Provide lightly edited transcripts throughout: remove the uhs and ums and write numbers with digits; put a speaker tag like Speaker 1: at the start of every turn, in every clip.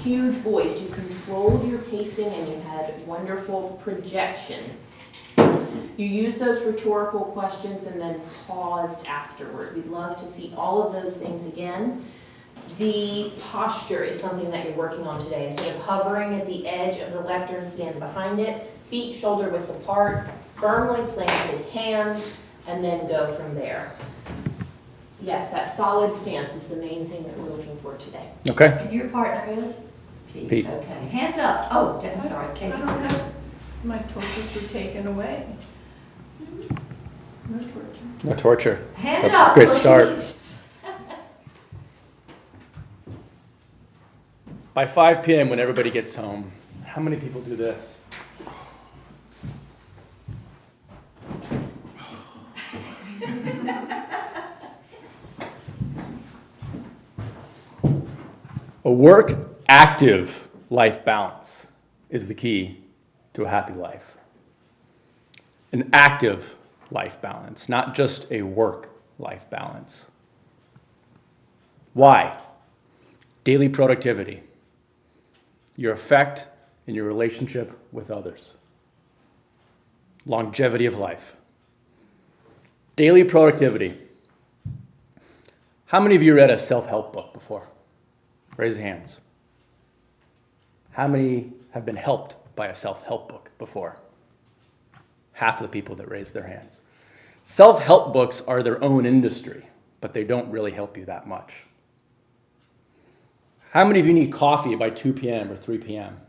Speaker 1: huge voice. You controlled your pacing and you had wonderful projection. You used those rhetorical questions and then paused afterward. We'd love to see all of those things again. The posture is something that you're working on today. Instead of hovering at the edge of the lectern, stand behind it, feet shoulder width apart, firmly planted hands, and then go from there. Yes, that solid stance is the main thing that we're looking for today.
Speaker 2: Okay.
Speaker 3: And your partner is?
Speaker 2: Pete.
Speaker 3: Okay, hands up. Oh, I'm sorry, Kate.
Speaker 4: I don't have, my torches were taken away. No torture.
Speaker 2: No torture.
Speaker 3: Hands
Speaker 2: That's
Speaker 3: up,
Speaker 2: a great start.
Speaker 3: please.
Speaker 2: By 5 p.m. when everybody gets home, how many people do this? A work-active life balance is the key to a happy life. An active life balance, not just a work-life balance. Why? Daily productivity, your effect in your relationship with others, longevity of life. Daily productivity. How many of you read a self-help book before? Raise your hands. How many have been helped by a self-help book before? Half of the people that raised their hands. Self-help books are their own industry, but they don't really help you that much. How many of you need coffee by 2 p.m. or 3 p.m.?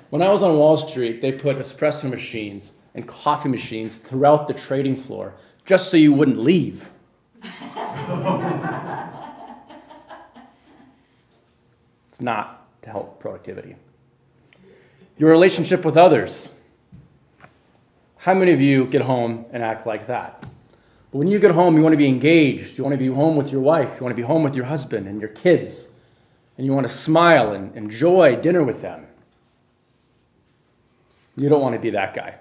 Speaker 2: When I was on Wall Street, they put espresso machines and coffee machines throughout the trading floor just so you wouldn't leave. It's not to help productivity. Your relationship with others. How many of you get home and act like that? But when you get home, you want to be engaged. You want to be home with your wife. You want to be home with your husband and your kids. And you want to smile and enjoy dinner with them. You don't want to be that guy.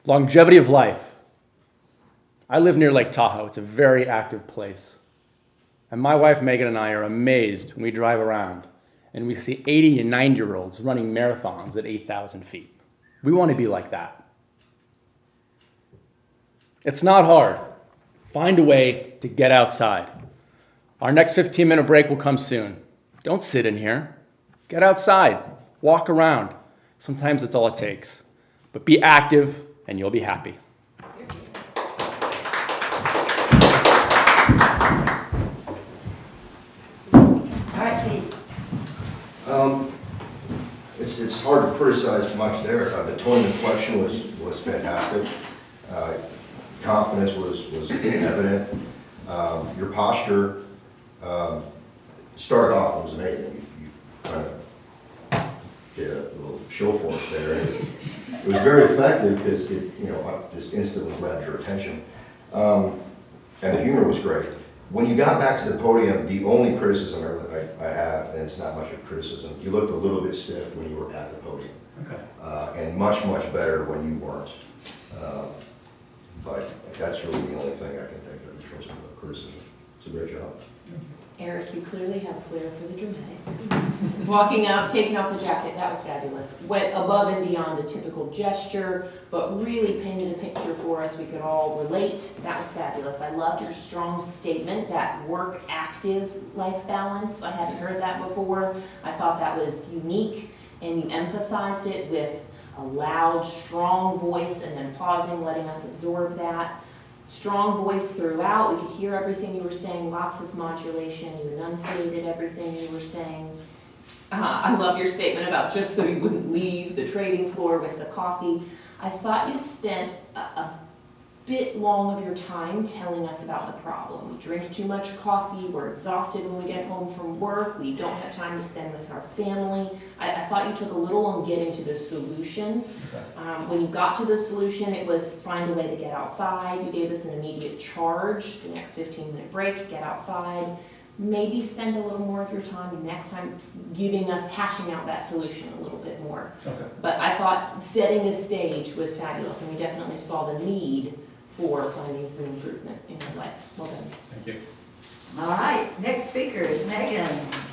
Speaker 2: Longevity of life. I live near Lake Tahoe. It's a very active place. And my wife Megan and I are amazed when we drive around and we see 80 and 90-year-olds running marathons at 8,000 feet. We want to be like that. It's not hard. Find a way to get outside. Our next 15-minute break will come soon. Don't sit in here. Get outside. Walk around. Sometimes that's all it takes. But be active and you'll be happy.
Speaker 3: All right, Pete.
Speaker 5: It's hard to criticize much there. The tone inflection was fantastic. Confidence was evident. Your posture started off, it was amazing. You kind of did a little show for us there. It was very effective because it just instantly grabbed your attention. And the humor was great. When you got back to the podium, the only criticism I have, and it's not much of criticism, you looked a little bit stiff when you were at the podium. Okay. And much, much better when you weren't. But that's really the only thing I can think of in terms of criticism. It's a great job.
Speaker 1: Eric, you clearly have a flair for the dramatic. Walking up, taking off the jacket, that was fabulous. Went above and beyond a typical gesture, but really painted a picture for us we could all relate. That was fabulous. I loved your strong statement, that work-active life balance. I hadn't heard that before. I thought that was unique, and you emphasized it with a loud, strong voice and then pausing, letting us absorb that. Strong voice throughout. We could hear everything you were saying, lots of modulation. You enunciated everything you were saying. I love your statement about just so you wouldn't leave the trading floor with the coffee. I thought you spent a bit long of your time telling us about the problem. We drink too much coffee, we're exhausted when we get home from work, we don't have time to spend with our family. I thought you took a little on getting to the solution. Okay. When you got to the solution, it was find a way to get outside. You gave us an immediate charge, the next 15-minute break, get outside. Maybe spend a little more of your time next time giving us, hashing out that solution a little bit more. Okay. But I thought setting the stage was fabulous, and we definitely saw the need for finding some improvement in your life. Well done.
Speaker 2: Thank you.
Speaker 3: All right, next speaker is Megan.